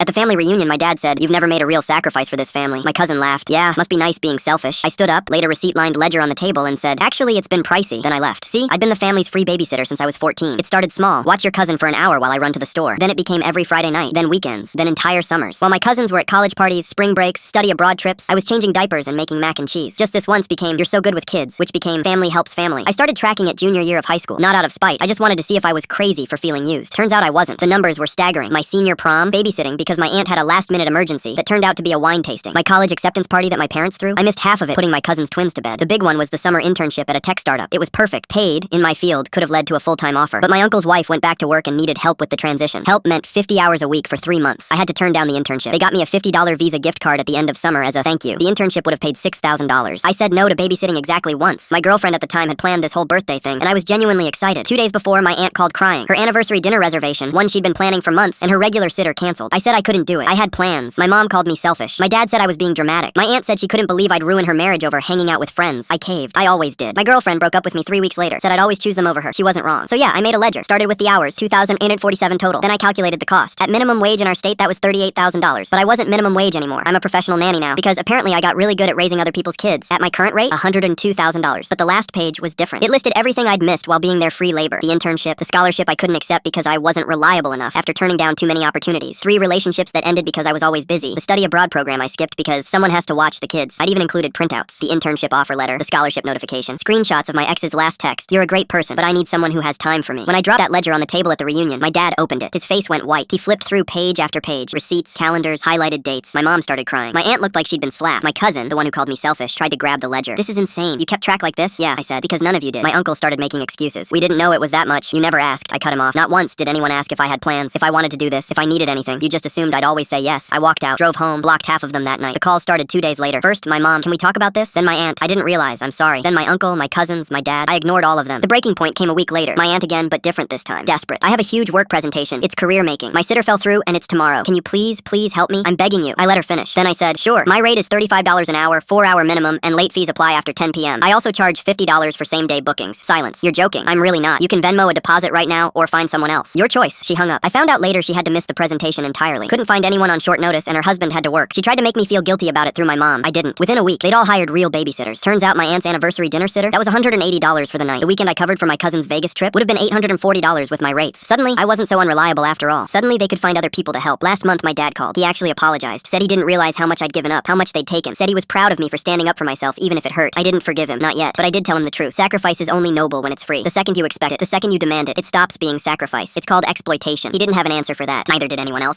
At the family reunion, my dad said, "You've never made a real sacrifice for this family." My cousin laughed. "Yeah, must be nice being selfish." I stood up, laid a receipt-lined ledger on the table, and said, "Actually, it's been pricey." Then I left. See, I'd been the family's free babysitter since I was 14. It started small. Watch your cousin for an hour while I run to the store. Then it became every Friday night, then weekends, then entire summers. While my cousins were at college parties, spring breaks, study abroad trips, I was changing diapers and making mac and cheese. Just this once became "You're so good with kids," which became "Family helps family." I started tracking it junior year of high school. Not out of spite. I just wanted to see if I was crazy for feeling used. Turns out I wasn't. The numbers were staggering. My senior prom, babysitting because my aunt had a last-minute emergency that turned out to be a wine tasting. My college acceptance party that my parents threw, I missed half of it putting my cousin's twins to bed. The big one was the summer internship at a tech startup. It was perfect. Paid, in my field, could have led to a full-time offer. But my uncle's wife went back to work and needed help with the transition. Help meant 50 hours a week for 3 months. I had to turn down the internship. They got me a $50 Visa gift card at the end of summer as a thank you. The internship would have paid $6,000. I said no to babysitting exactly once. My girlfriend at the time had planned this whole birthday thing, and I was genuinely excited. 2 days before, my aunt called crying. Her anniversary dinner reservation, one she'd been planning for months, and her regular sitter canceled. I said I couldn't do it. I had plans. My mom called me selfish. My dad said I was being dramatic. My aunt said she couldn't believe I'd ruin her marriage over hanging out with friends. I caved. I always did. My girlfriend broke up with me 3 weeks later, said I'd always choose them over her. She wasn't wrong. So yeah, I made a ledger. Started with the hours, 2,847 total. Then I calculated the cost. At minimum wage in our state, that was $38,000. But I wasn't minimum wage anymore. I'm a professional nanny now, because apparently I got really good at raising other people's kids. At my current rate, $102,000. But the last page was different. It listed everything I'd missed while being their free labor. The internship, the scholarship I couldn't accept because I wasn't reliable enough after turning down too many opportunities. 3 relationships that ended because I was always busy. The study abroad program I skipped because someone has to watch the kids. I'd even included printouts. The internship offer letter, the scholarship notification, screenshots of my ex's last text. "You're a great person, but I need someone who has time for me." When I dropped that ledger on the table at the reunion, my dad opened it. His face went white. He flipped through page after page. Receipts, calendars, highlighted dates. My mom started crying. My aunt looked like she'd been slapped. My cousin, the one who called me selfish, tried to grab the ledger. "This is insane. You kept track like this?" "Yeah," I said, "because none of you did." My uncle started making excuses. "We didn't know it was that much. You never asked." I cut him off. "Not once did anyone ask if I had plans, if I wanted to do this, if I needed anything. You just assumed I'd always say yes." I walked out, drove home, blocked half of them that night. The calls started 2 days later. First, my mom, "Can we talk about this?" Then my aunt, "I didn't realize, I'm sorry." Then my uncle, my cousins, my dad. I ignored all of them. The breaking point came a week later. My aunt again, but different this time. Desperate. "I have a huge work presentation. It's career making. My sitter fell through and it's tomorrow. Can you please help me? I'm begging you." I let her finish. Then I said, "Sure. My rate is $35 an hour, 4-hour minimum, and late fees apply after 10 p.m. I also charge $50 for same-day bookings." Silence. "You're joking." "I'm really not. You can Venmo a deposit right now or find someone else. Your choice." She hung up. I found out later she had to miss the presentation entirely. Couldn't find anyone on short notice and her husband had to work. She tried to make me feel guilty about it through my mom. I didn't. Within a week, they'd all hired real babysitters. Turns out my aunt's anniversary dinner sitter, that was $180 for the night. The weekend I covered for my cousin's Vegas trip would have been $840 with my rates. Suddenly, I wasn't so unreliable after all. Suddenly, they could find other people to help. Last month, my dad called. He actually apologized. Said he didn't realize how much I'd given up, how much they'd taken. Said he was proud of me for standing up for myself, even if it hurt. I didn't forgive him. Not yet. But I did tell him the truth. Sacrifice is only noble when it's free. The second you expect it, the second you demand it, it stops being sacrifice. It's called exploitation. He didn't have an answer for that. Neither did anyone else.